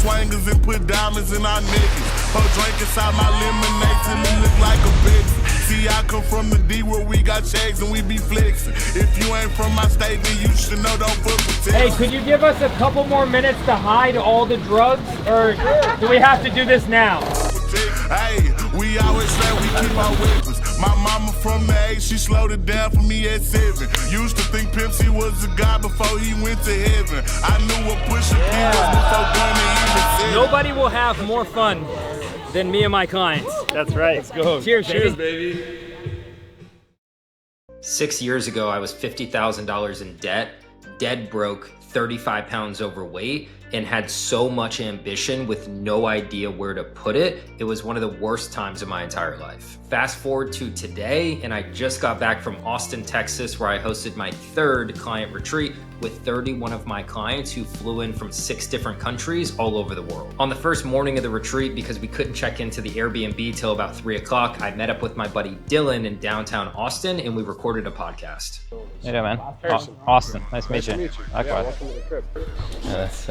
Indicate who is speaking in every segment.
Speaker 1: swangers and put diamonds in our necks. Pour drink inside my lemonade till it look like a bitch. See, I come from the D where we got checks and we be flexing. If you ain't from my state, then you should know, don't fuck with Texas.
Speaker 2: Hey, could you give us a couple more minutes to hide all the drugs? Or do we have to do this now?
Speaker 1: Hey, we always say we keep our weapons. My mama from the 8, she slowed it down for me at 7. Used to think Pimp C was a guy before he went to heaven. I knew what Pusha P was before Gunna even said.
Speaker 2: Nobody will have more fun than me and my clients.
Speaker 3: That's right. Let's go.
Speaker 2: Cheers,
Speaker 3: Cheers,
Speaker 2: baby.
Speaker 3: baby.
Speaker 4: 6 years ago, I was $50,000 in debt, dead broke, 35 pounds overweight, and had so much ambition with no idea where to put it. It was one of the worst times of my entire life. Fast forward to today, and I just got back from Austin, Texas, where I hosted my 3rd client retreat with 31 of my clients who flew in from 6 different countries all over the world. On the first morning of the retreat, because we couldn't check into the Airbnb till about 3 o'clock, I met up with my buddy Dylan in downtown Austin, and we recorded a podcast.
Speaker 2: Hey there, man. Austin, nice to meet you. Likewise.
Speaker 3: Yeah, welcome to the crib.
Speaker 2: Yeah, that's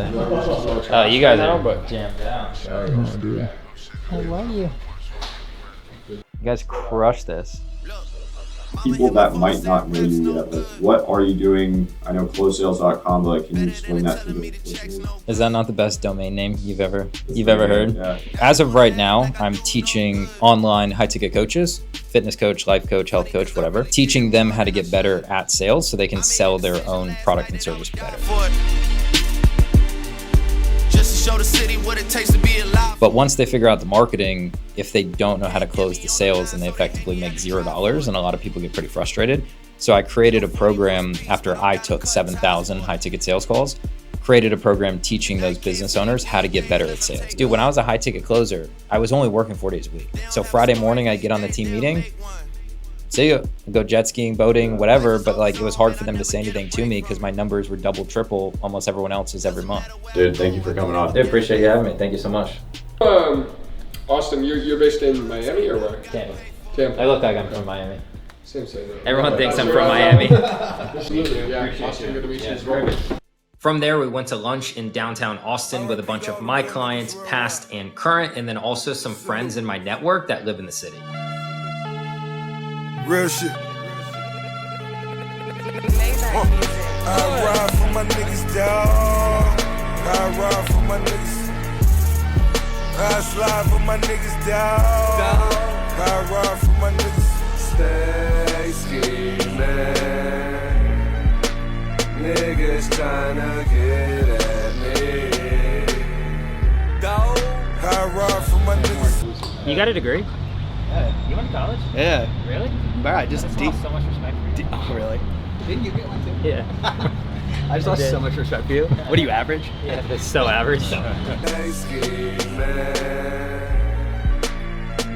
Speaker 2: oh, you guys are jammed down.
Speaker 3: Oh, dude.
Speaker 2: How are you? You guys crushed this.
Speaker 5: People that might not know you yet, like, what are you doing? I know closesales.com, but like, can you explain that to the listeners?
Speaker 2: Is that not the best domain name you've ever heard?
Speaker 5: Yeah.
Speaker 2: As of right now, I'm teaching online high ticket coaches, fitness coach, life coach, health coach, whatever, teaching them how to get better at sales so they can sell their own product and service better.
Speaker 1: Show the city what it takes to be alive.
Speaker 2: But once they figure out the marketing, if they don't know how to close the sales, then they effectively make $0, and a lot of people get pretty frustrated. So I created a program after I took 7,000 high ticket sales calls, created a program teaching those business owners how to get better at sales. Dude, when I was a high ticket closer, I was only working 4 days a week. So Friday morning, I'd get on the team meeting, see you, go jet skiing, boating, whatever, but like it was hard for them to say anything to me because my numbers were double, triple almost everyone else's every month.
Speaker 5: Dude, thank you for coming on.
Speaker 2: Dude, appreciate you having me. Thank you so much.
Speaker 3: Austin, you're based in Miami or where?
Speaker 2: Tampa.
Speaker 3: Tampa.
Speaker 2: I look like I'm from Miami.
Speaker 3: Same thing.
Speaker 2: Everyone thinks I'm from Miami.
Speaker 3: Absolutely, yeah. Austin, good to meet you as well.
Speaker 4: From there, we went to lunch in downtown Austin with a bunch of my clients, past and current, and then also some friends in my network that live in the city.
Speaker 1: Real shit. I ride for my niggas, dawg. I ride for my niggas. I slide for my niggas, dawg. I ride for my niggas. Stay scheming. Niggas tryna get at me. Dawg. I ride for my niggas.
Speaker 2: You got a degree? Yeah. You went to college?
Speaker 6: Yeah.
Speaker 2: Really?
Speaker 6: Bro, I just
Speaker 2: lost so much respect for you.
Speaker 6: Oh, really? Didn't you get one too?
Speaker 2: Yeah.
Speaker 6: I just lost so much respect for you. What are you, average?
Speaker 2: Yeah, that's so average.
Speaker 1: Stay scheming.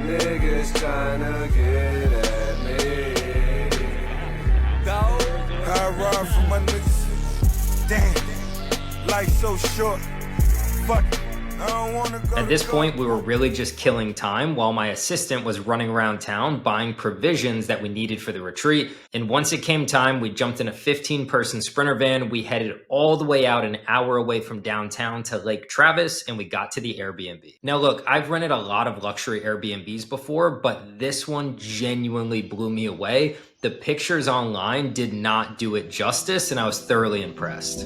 Speaker 1: Niggas tryna get at me. I ride for my niggas. Damn, life's so short. Fuck it. I don't wanna go.
Speaker 4: At this point, we were really just killing time while my assistant was running around town buying provisions that we needed for the retreat. And once it came time, we jumped in a 15-person Sprinter van. We headed all the way out an hour away from downtown to Lake Travis, and we got to the Airbnb. Now look, I've rented a lot of luxury Airbnbs before, but this one genuinely blew me away. The pictures online did not do it justice, and I was thoroughly impressed.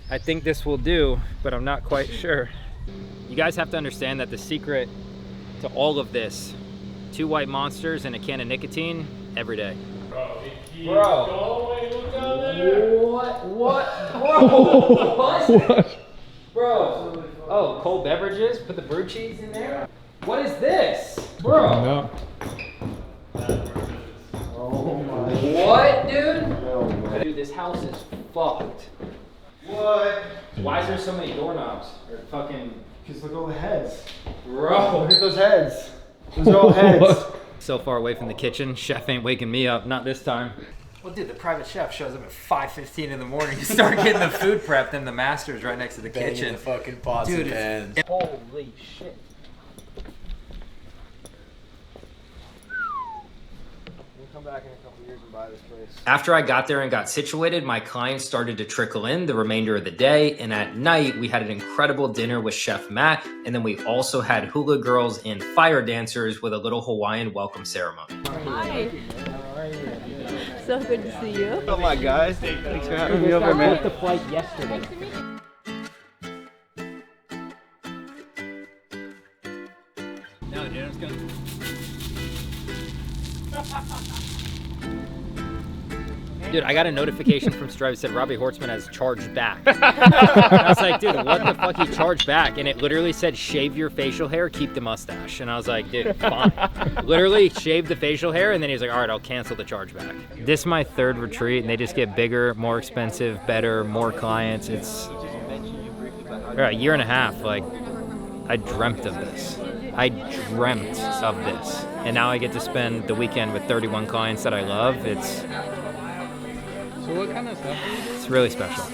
Speaker 2: I think this will do, but I'm not quite sure. You guys have to understand that the secret to all of this, 2 white monsters and a can of nicotine every day. Bro. What? Bro, what? Bro. Oh, cold beverages? Put the brew cheese in there? What is this? Bro.
Speaker 4: What, dude? Dude, this house is fucked.
Speaker 7: What?
Speaker 4: Why is there so many doorknobs? Or fucking...
Speaker 7: Because look at all the heads.
Speaker 4: Bro.
Speaker 7: Look at those heads. Those are all heads.
Speaker 4: So far away from the kitchen, chef ain't waking me up, not this time.
Speaker 6: Well, dude, the private chef shows up at 5:15 in the morning. You start getting the food prepped, and the master's right next to the kitchen.
Speaker 7: The fucking pots
Speaker 6: Dude,
Speaker 7: and pans.
Speaker 6: Holy shit.
Speaker 7: We'll come back in a couple years and buy this place.
Speaker 4: After I got there and got situated, my clients started to trickle in the remainder of the day, and at night we had an incredible dinner with Chef Matt, and then we also had hula girls and fire dancers with a little Hawaiian welcome ceremony.
Speaker 8: Hi. So good to see you.
Speaker 7: Oh my guys. Thanks for having me over, man.
Speaker 4: The flight yesterday.
Speaker 8: Nice to meet you.
Speaker 6: No, dude, I'm gonna...
Speaker 4: Dude, I got a notification from Stripe that said Robbie Hortzman has charged back. I was like, dude, what the fuck he charged back? And it literally said, shave your facial hair, keep the mustache. And I was like, dude, fine. Literally shaved the facial hair, and then he was like, all right, I'll cancel the chargeback. This is my third retreat, and they just get bigger, more expensive, better, more clients. It's a year and a half. Like, I dreamt of this. I dreamt of this. And now I get to spend the weekend with 31 clients that I love.
Speaker 6: So what kind of stuff?
Speaker 4: It's really special.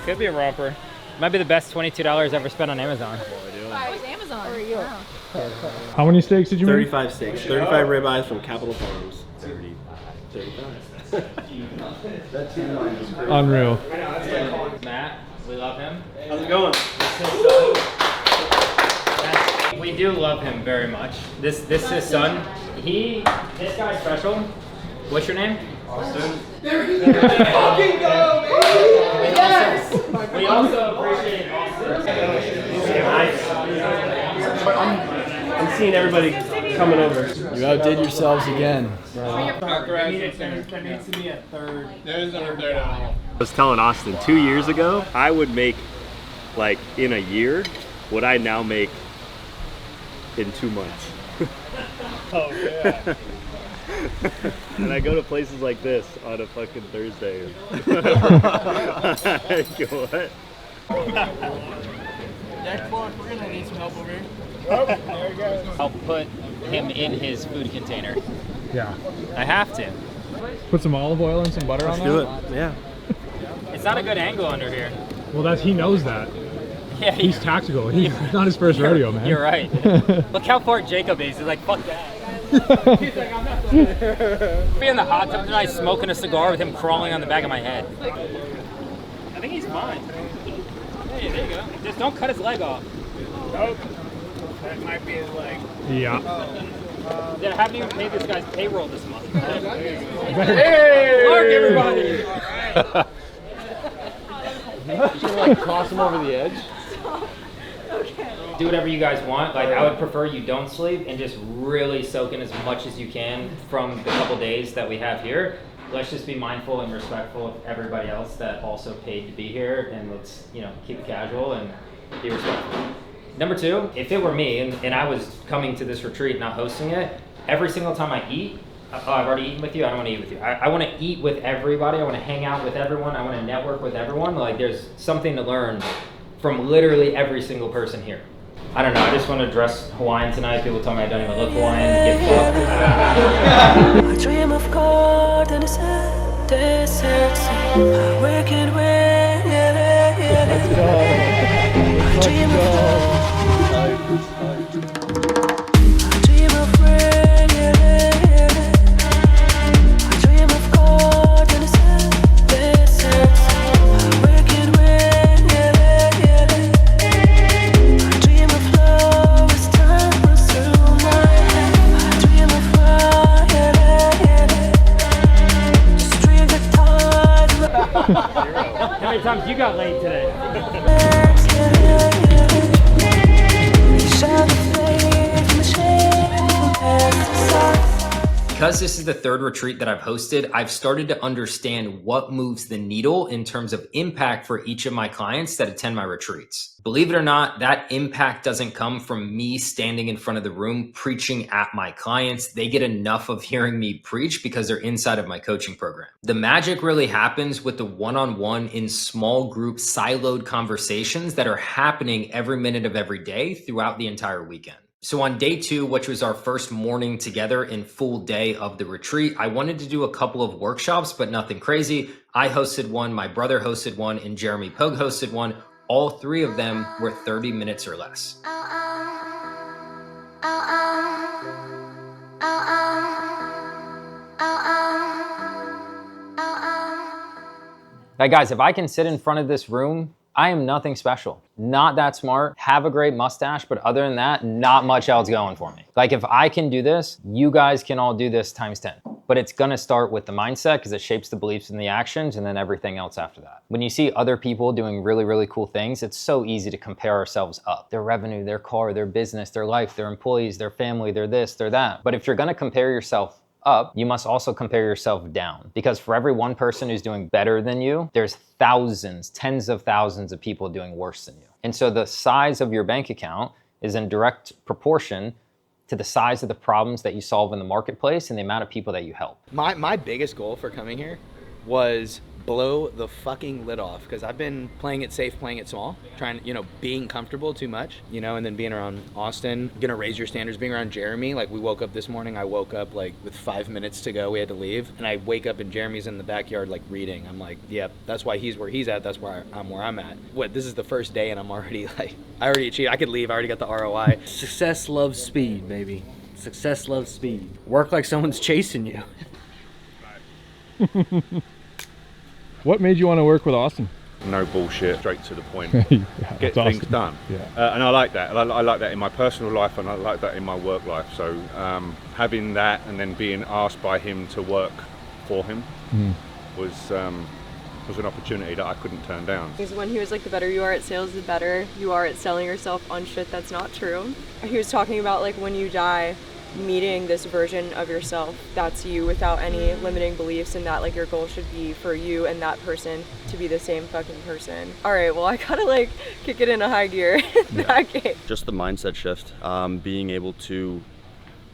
Speaker 4: Could be a romper. Might be the best $22 ever spent on Amazon.
Speaker 8: Where's Amazon? Where are you?
Speaker 9: How many steaks did you make?
Speaker 10: 35 steaks, 35 ribeyes from Capital Farms. 35.
Speaker 9: Unreal.
Speaker 4: Matt, we love him.
Speaker 10: How's it going?
Speaker 4: We do love him very much. This is his son. This guy's special. What's your name? Austin. There we fucking go, man! Yes! We also appreciate Austin.
Speaker 10: I'm seeing everybody coming over.
Speaker 7: You outdid yourselves again.
Speaker 6: There needs to be a third.
Speaker 10: There isn't a third. I was telling Austin 2 years ago, I would make, like, in a year, what I now make in 2 months.
Speaker 9: Oh, yeah.
Speaker 10: And I go to places like this on a fucking Thursday. What?
Speaker 6: Next block, we're gonna need some help over here.
Speaker 9: Oh, there he goes.
Speaker 4: I'll put him in his food container.
Speaker 9: Yeah.
Speaker 4: I have to.
Speaker 9: Put some olive oil and some butter on that.
Speaker 10: Do it. Yeah.
Speaker 4: It's not a good angle under here.
Speaker 9: Well, he knows that.
Speaker 4: Yeah,
Speaker 9: He's tactical. He's not his first rodeo, man.
Speaker 4: You're right. Look how far Jacob is. He's like, fuck that. He's like, I'm not be in the hot tub tonight smoking a cigar with him crawling on the back of my head. I think he's fine. Hey, there you go. Just don't cut his leg off.
Speaker 9: Nope.
Speaker 6: That might be his leg.
Speaker 9: Yeah.
Speaker 4: Yeah, I haven't even paid this guy's payroll this month.
Speaker 9: Hey!
Speaker 4: Mark, everybody!
Speaker 7: You should like cross him over the edge.
Speaker 4: Do whatever you guys want. Like, I would prefer you don't sleep and just really soak in as much as you can from the couple days that we have here. Let's just be mindful and respectful of everybody else that also paid to be here, and let's, keep it casual and be respectful. Number two, if it were me and I was coming to this retreat, not hosting it, every single time I eat, I've already eaten with you, I don't want to eat with you. I want to eat with everybody, I want to hang out with everyone, I want to network with everyone. Like, there's something to learn from literally every single person here. I don't know, I just want to dress Hawaiian tonight. People tell me I don't even look Hawaiian. Get fucked.
Speaker 11: I dream of gold and it's where can we I dream of gold.
Speaker 9: How many times you got laid today?
Speaker 4: Because this is the third retreat that I've hosted, I've started to understand what moves the needle in terms of impact for each of my clients that attend my retreats. Believe it or not, that impact doesn't come from me standing in front of the room preaching at my clients. They get enough of hearing me preach because they're inside of my coaching program. The magic really happens with the one-on-one in small group siloed conversations that are happening every minute of every day throughout the entire weekend. So on day 2, which was our first morning together and full day of the retreat, I wanted to do a couple of workshops, but nothing crazy. I hosted one, my brother hosted one, and Jeremy Pogue hosted one. All 3 of them were 30 minutes or less.
Speaker 2: Like, guys, if I can sit in front of this room, I am nothing special. Not that smart, have a great mustache, but other than that, not much else going for me. Like, if I can do this, you guys can all do this times 10. But it's gonna start with the mindset because it shapes the beliefs and the actions and then everything else after that. When you see other people doing really, really cool things, it's so easy to compare ourselves up. Their revenue, their car, their business, their life, their employees, their family, their this, their that. But if you're gonna compare yourself up, you must also compare yourself down. Because for every one person who's doing better than you, there's thousands, tens of thousands of people doing worse than you. And so the size of your bank account is in direct proportion to the size of the problems that you solve in the marketplace and the amount of people that you help.
Speaker 12: My biggest goal for coming here was blow the fucking lid off, because I've been playing it safe, playing it small, trying, being comfortable too much, and then being around Austin, gonna raise your standards, being around Jeremy. Like, we woke up this morning, I woke up like with 5 minutes to go, we had to leave, and I wake up and Jeremy's in the backyard like reading. I'm like, yep, that's why he's where he's at, that's where I'm at. This is the first day and I'm already like, I already achieved, I could leave, I already got the ROI.
Speaker 7: Success loves speed, baby. Success loves speed. Work like someone's chasing you.
Speaker 9: What made you want to work with Austin?
Speaker 13: No bullshit, straight to the point.
Speaker 9: Yeah,
Speaker 13: Get
Speaker 9: that's
Speaker 13: things
Speaker 9: awesome.
Speaker 13: done.
Speaker 9: Yeah.
Speaker 13: And I like that. I like that in my personal life, and I like that in my work life. So having that and then being asked by him to work for him was an opportunity that I couldn't turn down.
Speaker 8: Because when he was like, the better you are at sales, the better you are at selling yourself on shit that's not true. He was talking about like when you die, meeting this version of yourself that's you without any limiting beliefs, and that like your goal should be for you and that person to be the same fucking person. All right, well, I gotta like kick it into high gear. Okay.
Speaker 14: Just the mindset shift, being able to,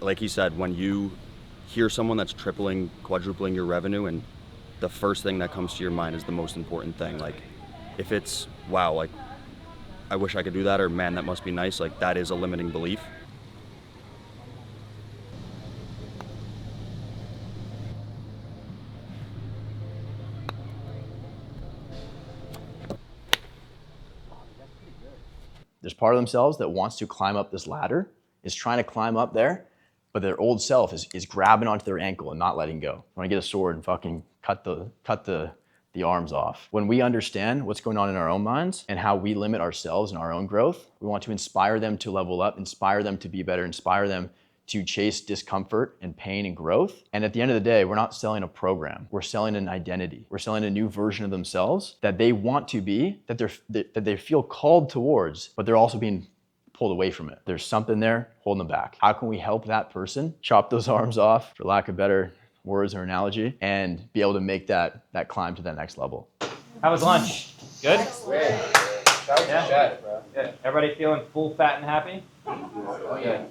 Speaker 14: like he said, when you hear someone that's tripling, quadrupling your revenue, and the first thing that comes to your mind is the most important thing. Like, if it's, wow, like, I wish I could do that, or man, that must be nice, like, that is a limiting belief.
Speaker 15: There's part of themselves that wants to climb up this ladder, is trying to climb up there, but their old self is grabbing onto their ankle and not letting go. I want to get a sword and fucking cut the arms off. When we understand what's going on in our own minds and how we limit ourselves and our own growth, we want to inspire them to level up, inspire them to be better, inspire them to chase discomfort and pain and growth. And at the end of the day, we're not selling a program. We're selling an identity. We're selling a new version of themselves that they want to be, that they feel called towards, but they're also being pulled away from it. There's something there holding them back. How can we help that person chop those arms off, for lack of better words or analogy, and be able to make that climb to that next level?
Speaker 2: How was lunch? Good? Yeah. Good. Everybody feeling full, fat, and happy? Good.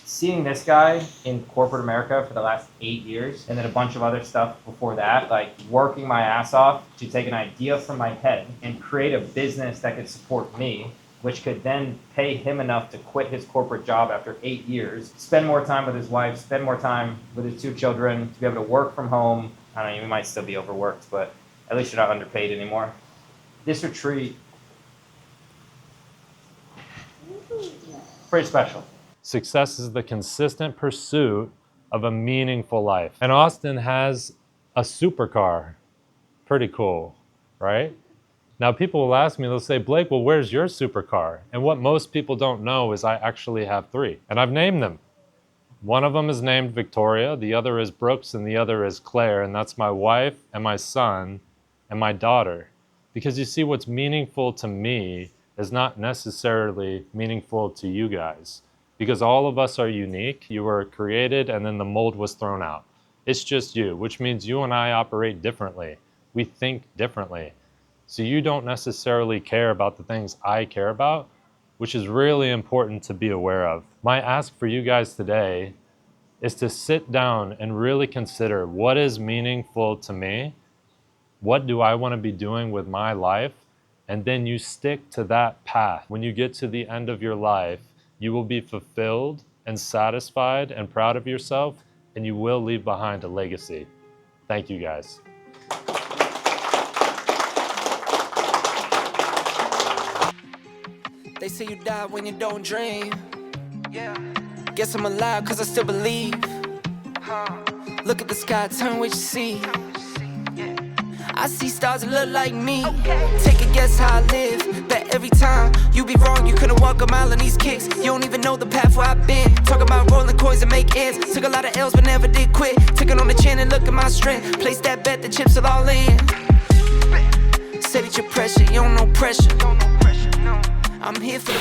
Speaker 2: Seeing this guy in corporate America for the last 8 years, and then a bunch of other stuff before that, like working my ass off to take an idea from my head and create a business that could support me, which could then pay him enough to quit his corporate job after 8 years, spend more time with his wife, spend more time with his 2 children, to be able to work from home. I don't know, you might still be overworked, but at least you're not underpaid anymore. This retreat, pretty special.
Speaker 16: Success is the consistent pursuit of a meaningful life. And Austin has a supercar. Pretty cool, right? Now people will ask me, they'll say, Blake, well, where's your supercar? And what most people don't know is I actually have 3. And I've named them. One of them is named Victoria, the other is Brooks, and the other is Claire. And that's my wife and my son and my daughter. Because you see, what's meaningful to me is not necessarily meaningful to you guys. Because all of us are unique. You were created and then the mold was thrown out. It's just you, which means you and I operate differently. We think differently. So you don't necessarily care about the things I care about, which is really important to be aware of. My ask for you guys today is to sit down and really consider what is meaningful to me, what do I want to be doing with my life, and then you stick to that path. When you get to the end of your life, you will be fulfilled and satisfied and proud of yourself, and you will leave behind a legacy. Thank you guys.
Speaker 11: They say you die when you don't dream. Yeah. Guess I'm alive cause I still believe. Look at the sky, turn what you see. I see stars that look like me. Take a guess how I live. Bet every time you be wrong, you couldn't walk a mile on these kicks. You don't even know the path where I've been. Talk about rolling coins and make ends. Took a lot of L's but never did quit. Took it on the chin and look at my strength. Place that bet, the chips are all in. Say that you're pressure, you don't know pressure. I'm here for the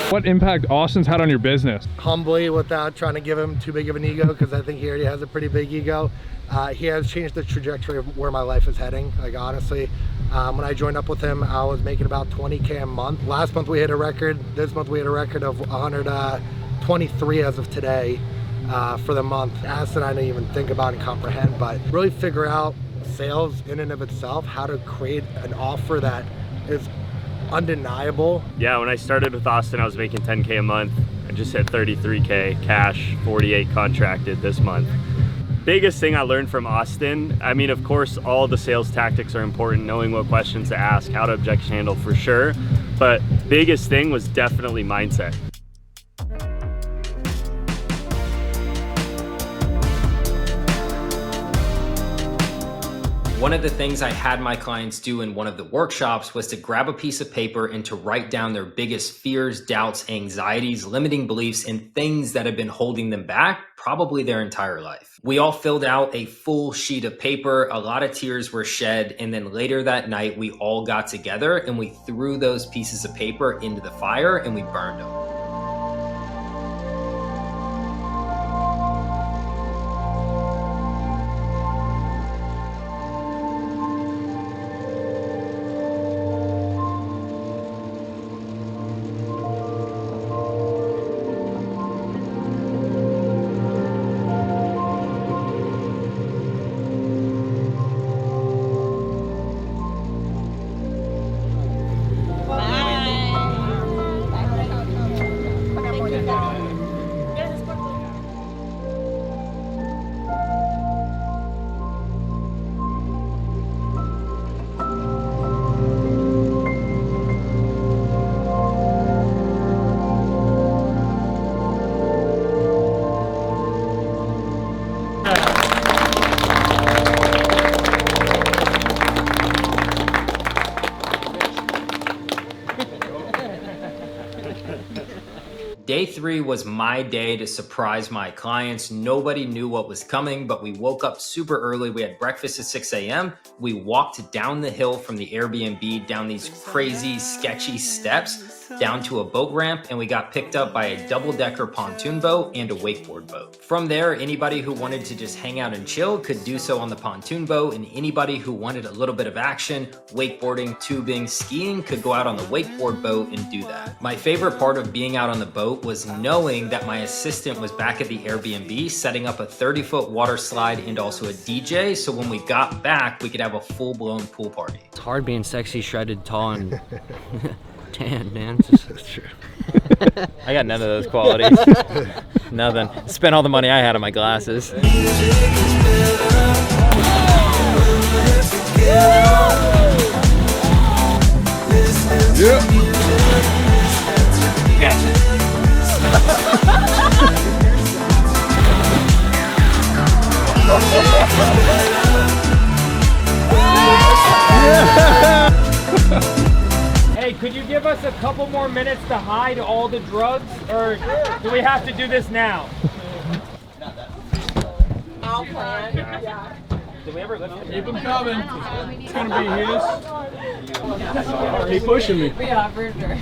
Speaker 9: What impact Austin's had on your business?
Speaker 17: Humbly, without trying to give him too big of an ego, because I think he already has a pretty big ego. He has changed the trajectory of where my life is heading. Like honestly, when I joined up with him, I was making about 20K a month. Last month we hit a record. This month we hit a record of 123 as of today for the month. Asset I didn't even think about and comprehend, but really figure out sales in and of itself, how to create an offer that is undeniable.
Speaker 10: Yeah, when I started with Austin, I was making 10K a month. I just hit 33K cash, 48 contracted this month. Biggest thing I learned from Austin, I mean, of course, all the sales tactics are important, knowing what questions to ask, how to objection handle for sure, but biggest thing was definitely mindset.
Speaker 4: One of the things I had my clients do in one of the workshops was to grab a piece of paper and to write down their biggest fears, doubts, anxieties, limiting beliefs, and things that have been holding them back probably their entire life. We all filled out a full sheet of paper, a lot of tears were shed, and then later that night we all got together and we threw those pieces of paper into the fire and we burned them. Day 3 was my day to surprise my clients. Nobody knew what was coming, but we woke up super early. We had breakfast at 6 a.m. We walked down the hill from the Airbnb, down these crazy, sketchy steps, down to a boat ramp, and we got picked up by a double-decker pontoon boat and a wakeboard boat. From there, anybody who wanted to just hang out and chill could do so on the pontoon boat, and anybody who wanted a little bit of action, wakeboarding, tubing, skiing, could go out on the wakeboard boat and do that. My favorite part of being out on the boat was knowing that my assistant was back at the Airbnb setting up a 30-foot water slide and also a DJ, so when we got back, we could have a full-blown pool party.
Speaker 7: It's hard being sexy, shredded, tall, and tan, man.
Speaker 6: That's true. I got none of those qualities. Nothing. Spent all the money I had on my glasses.
Speaker 9: Hey
Speaker 18: could you give us a couple more minutes to hide all the drugs, or do we have to do this now?
Speaker 8: I'll plan. Yeah.
Speaker 18: Did we ever lift it?
Speaker 9: Keep them coming. It's gonna be his. Keep pushing me.
Speaker 8: Yeah, for sure.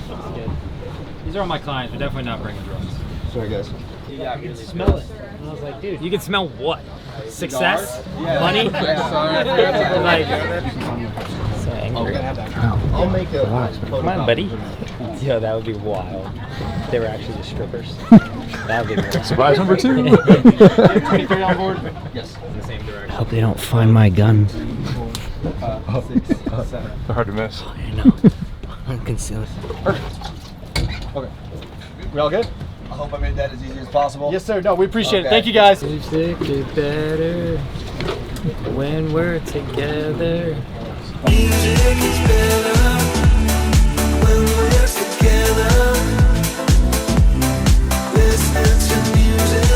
Speaker 6: These are all my clients. We're definitely not bringing drugs.
Speaker 14: Sorry, guys.
Speaker 18: I could smell it. And I was like, dude, you can smell what? Success? Money? Like, so angry.
Speaker 14: I'll make a.
Speaker 18: Come on, buddy. Yo, that would be wild. They were actually just strippers. That would be wild.
Speaker 9: Surprise number 2.
Speaker 18: 23 on board?
Speaker 14: Yes.
Speaker 18: In the same direction.
Speaker 7: I hope they don't find my gun.
Speaker 9: 6, 7. They're hard to miss.
Speaker 7: I know. I'm concealed.
Speaker 19: Okay. We all good?
Speaker 14: I hope I made that as easy as possible.
Speaker 19: Yes, sir. No, we appreciate it.
Speaker 14: Okay.
Speaker 19: Thank you, guys.
Speaker 18: Lipstick is better when we're together.
Speaker 11: Music is better when we're together. Listen to music.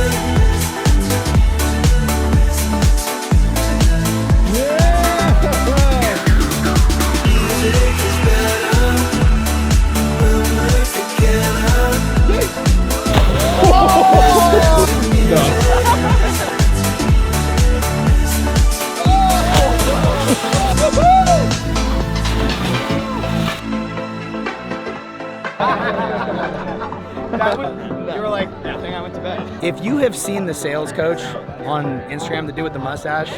Speaker 11: Music is better when we're together.
Speaker 19: You were like, I think I went to bed.
Speaker 12: If you have seen the sales coach on Instagram, the dude with the mustache,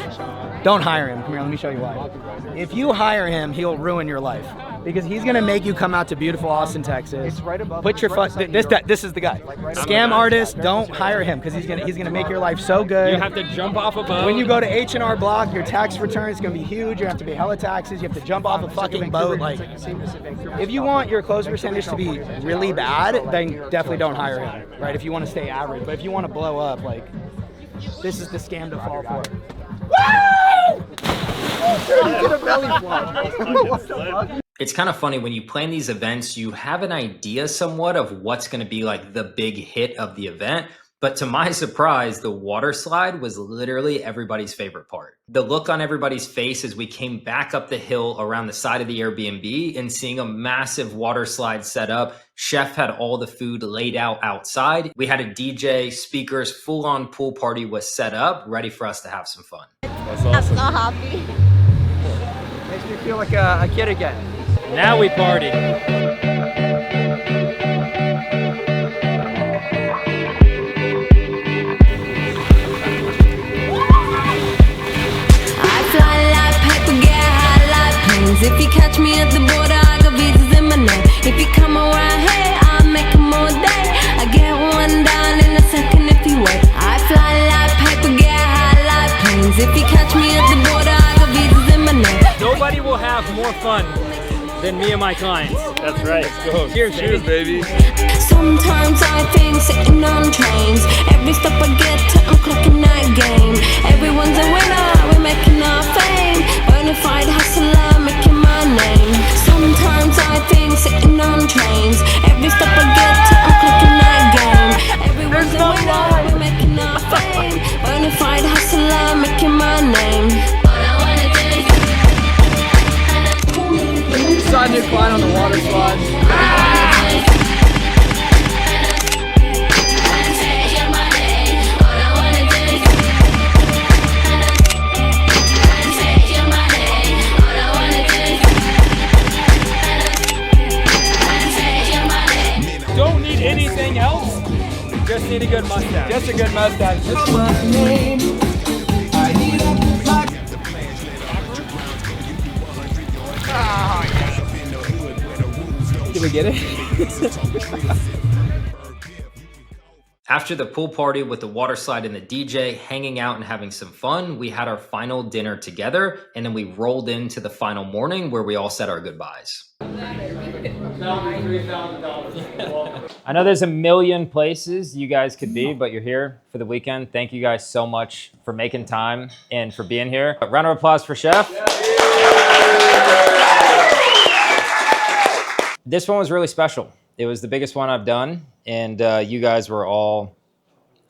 Speaker 12: don't hire him. Come here, let me show you why. If you hire him, he'll ruin your life. Because he's gonna make you come out to beautiful Austin, Texas.
Speaker 19: It's right above.
Speaker 12: Put your this is the guy. Scam artist, don't hire him because he's gonna make your life so good.
Speaker 18: You have to jump off a boat.
Speaker 12: When you go to H&R Block, your tax return is gonna be huge. You have to pay hella taxes. You have to jump off a fucking boat. Like, if you want your close percentage to be really bad, then definitely don't hire him. Right? If you want to stay average, but if you want to blow up, like, this is the scam to fall for.
Speaker 4: It's kind of funny when you plan these events, you have an idea somewhat of what's going to be like the big hit of the event. But to my surprise, the water slide was literally everybody's favorite part. The look on everybody's face as we came back up the hill around the side of the Airbnb and seeing a massive water slide set up. Chef had all the food laid out outside. We had a DJ, speakers, full-on pool party was set up, ready for us to have some fun.
Speaker 9: That's awesome.
Speaker 8: I'm so happy.
Speaker 19: Makes me feel like a kid again.
Speaker 18: Now we party.
Speaker 11: If you catch me at the border, I got visas in my name. If you come around here, I'll make them all day. I get one down in a second if you wait. I fly like paper, get high like planes. If you catch me at the border, I got visas in my name.
Speaker 18: Nobody will have more fun than me and my clients.
Speaker 10: That's right.
Speaker 18: Let's go. Cheers,
Speaker 10: baby.
Speaker 11: Sometimes I think sitting on trains. Every step I get to, I'm clocking that game. Everyone's a winner, we're making our fame. Bonafide hustler, making my name. Sometimes I think sitting on trains. Every step I get to, I'm clocking that game. Everyone's a winner, we're making our fame. Bonafide hustler, making my name.
Speaker 19: Saw a new client on the water slide.
Speaker 18: Don't need anything else. Just need a good mustache.
Speaker 19: Just a good mustache.
Speaker 12: Did we get it?
Speaker 4: After the pool party with the water slide and the DJ, hanging out and having some fun, we had our final dinner together, and then we rolled into the final morning where we all said our goodbyes.
Speaker 6: I know there's a million places you guys could be, but you're here for the weekend. Thank you guys so much for making time and for being here. A round of applause for Chef. This one was really special. It was the biggest one I've done, and you guys were all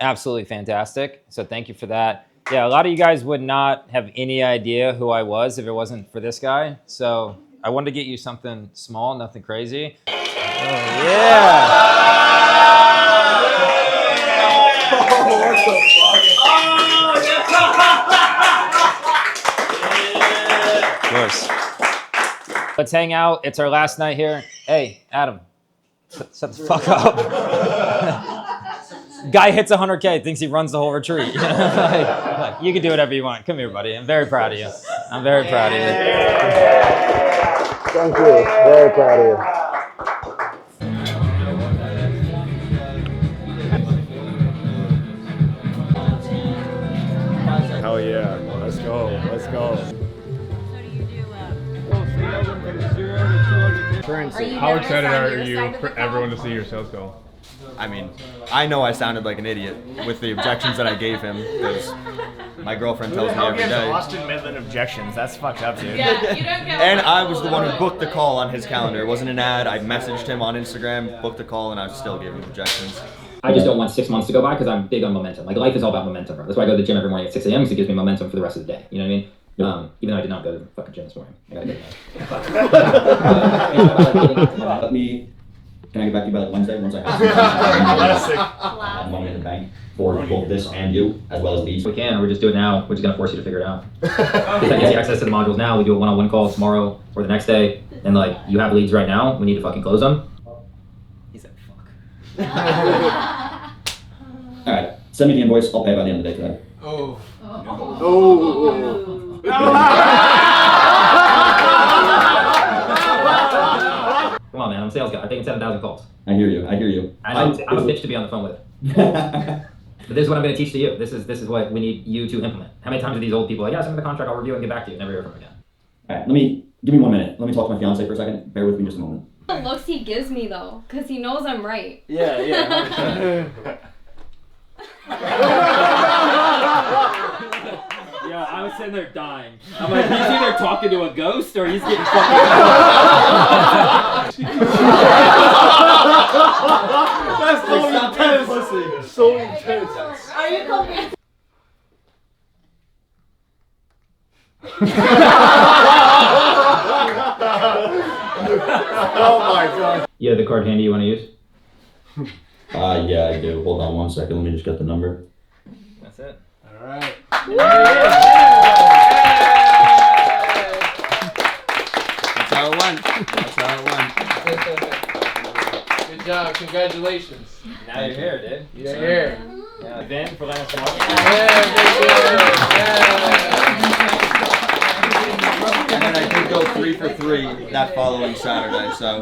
Speaker 6: absolutely fantastic. So thank you for that. Yeah, a lot of you guys would not have any idea who I was if it wasn't for this guy. So I wanted to get you something small, nothing crazy. Oh, yeah. Of course. Let's hang out. It's our last night here. Hey, Adam, shut the fuck up. Guy hits 100K, thinks he runs the whole retreat. Like, you can do whatever you want. Come here, buddy. I'm very proud of you. I'm very proud of you.
Speaker 17: Thank you. Very proud of you.
Speaker 10: Hell yeah. Let's go. Let's go.
Speaker 9: How excited are you for everyone to see your sales goal?
Speaker 14: I mean, I know I sounded like an idiot with the objections that I gave him because my girlfriend tells me every day.
Speaker 12: Austin Medlin objections. That's fucked up, dude.
Speaker 11: Yeah, you don't get
Speaker 14: And I was the one who booked the call on his calendar. It wasn't an ad. I messaged him on Instagram, booked the call, and I still gave him objections.
Speaker 20: I just don't want 6 months to go by because I'm big on momentum. Like, life is all about momentum, bro. That's why I go to the gym every morning at 6 a.m. because it gives me momentum for the rest of the day. You know what I mean? Even though I did not go to the fucking gym this morning. I gotta get that. Can I get back to you by like Wednesday once I have money in the bank for both this and you, as well as these? We can, or we just do it now. We're just gonna force you to figure it out. Because that gives you access to the modules now. We do a one-on-one call tomorrow or the next day, and like you have leads right now. We need to fucking close them. He said, "Fuck." All right, send me the invoice. I'll pay by the end of the day today.
Speaker 3: Oh.
Speaker 20: Come on, man. I'm a sales guy. I'm taking 7,000 calls. I hear you. I'm a bitch to be on the phone with. But this is what I'm going to teach to you. This is what we need you to implement. How many times are these old people like, yeah, send me the contract, I'll review it and get back to you. Never hear from them again. All right, give me 1 minute. Let me talk to my fiance for a second. Bear with me just a moment.
Speaker 11: The looks he gives me though, because he knows I'm right.
Speaker 6: Yeah. Yeah, I was sitting there dying. I'm like, he's either talking to a ghost or he's getting fucking.
Speaker 17: That's so intense. So intense.
Speaker 11: Are you confused?
Speaker 17: Oh my god.
Speaker 20: You have the card handy you want to use?
Speaker 21: Yeah, I do. Hold on 1 second. Let me just get the number.
Speaker 6: That's it.
Speaker 17: All right.
Speaker 14: That's how it went. That's how it went.
Speaker 3: Good job. Congratulations.
Speaker 6: Now you're here, dude.
Speaker 3: You're here.
Speaker 6: Yeah, Vin for letting us watch.
Speaker 14: And then I did go 3 for 3 that following Saturday, so.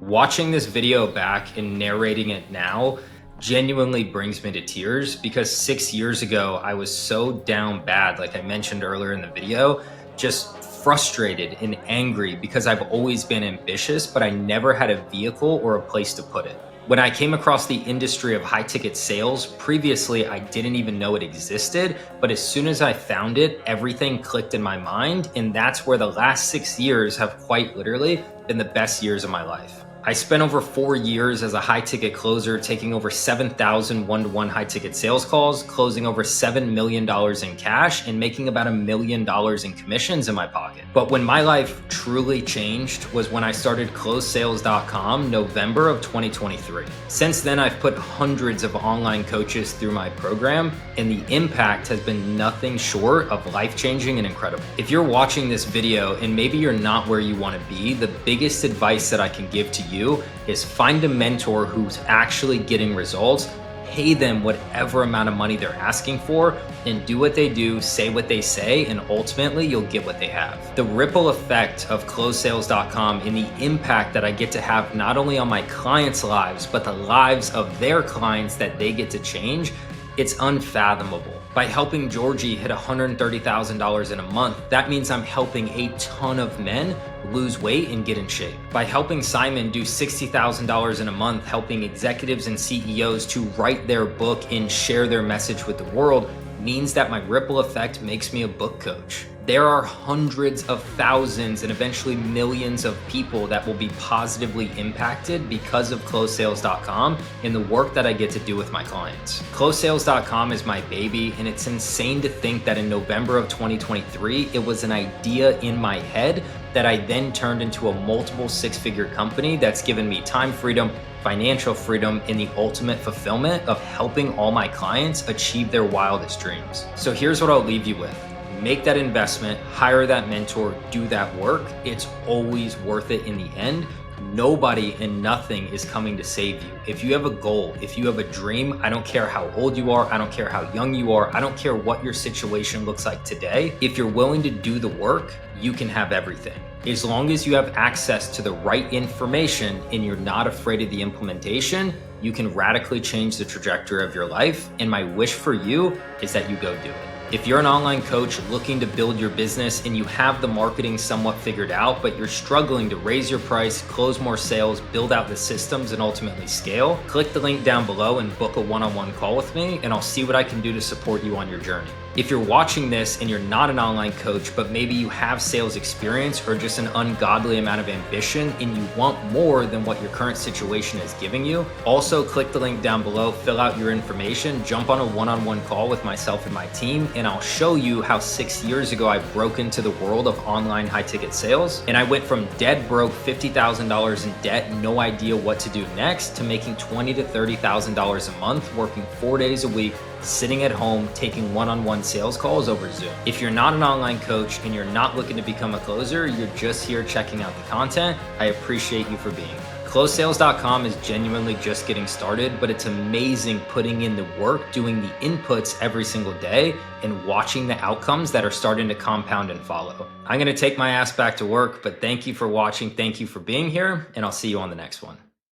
Speaker 4: Watching this video back and narrating it now genuinely brings me to tears because 6 years ago, I was so down bad, like I mentioned earlier in the video, just frustrated and angry because I've always been ambitious, but I never had a vehicle or a place to put it. When I came across the industry of high ticket sales, previously I didn't even know it existed, but as soon as I found it, everything clicked in my mind, and that's where the last 6 years have quite literally been the best years of my life. I spent over 4 years as a high ticket closer, taking over 7,000 one-to-one high ticket sales calls, closing over $7 million in cash, and making about $1 million in commissions in my pocket. But when my life truly changed was when I started closesales.com November of 2023. Since then, I've put hundreds of online coaches through my program, and the impact has been nothing short of life-changing and incredible. If you're watching this video and maybe you're not where you want to be, the biggest advice that I can give to you is find a mentor who's actually getting results, pay them whatever amount of money they're asking for, and do what they do, say what they say, and ultimately you'll get what they have. The ripple effect of closesales.com and the impact that I get to have not only on my clients' lives, but the lives of their clients that they get to change, it's unfathomable. By helping Georgie hit $130,000 in a month, that means I'm helping a ton of men lose weight and get in shape. By helping Simon do $60,000 in a month, helping executives and CEOs to write their book and share their message with the world, means that my ripple effect makes me a book coach. There are hundreds of thousands and eventually millions of people that will be positively impacted because of closesales.com and the work that I get to do with my clients. Closesales.com is my baby, and it's insane to think that in November of 2023, it was an idea in my head that I then turned into a multiple six-figure company that's given me time freedom, financial freedom, and the ultimate fulfillment of helping all my clients achieve their wildest dreams. So here's what I'll leave you with. Make that investment, hire that mentor, do that work. It's always worth it in the end. Nobody and nothing is coming to save you. If you have a goal, if you have a dream, I don't care how old you are, I don't care how young you are, I don't care what your situation looks like today. If you're willing to do the work, you can have everything. As long as you have access to the right information and you're not afraid of the implementation, you can radically change the trajectory of your life. And my wish for you is that you go do it. If you're an online coach looking to build your business and you have the marketing somewhat figured out, but you're struggling to raise your price, close more sales, build out the systems, and ultimately scale, click the link down below and book a one-on-one call with me, and I'll see what I can do to support you on your journey. If you're watching this and you're not an online coach, but maybe you have sales experience or just an ungodly amount of ambition and you want more than what your current situation is giving you, also click the link down below, fill out your information, jump on a one-on-one call with myself and my team, and I'll show you how 6 years ago I broke into the world of online high-ticket sales, and I went from dead broke, $50,000 in debt, no idea what to do next, to making $20,000 to $30,000 a month, working 4 days a week, sitting at home, taking one-on-one sales calls over Zoom. If you're not an online coach and you're not looking to become a closer, you're just here checking out the content, I appreciate you for being here. Closesales.com is genuinely just getting started, but it's amazing putting in the work, doing the inputs every single day, and watching the outcomes that are starting to compound and follow. I'm gonna take my ass back to work, but thank you for watching, thank you for being here, and I'll see you on the next one.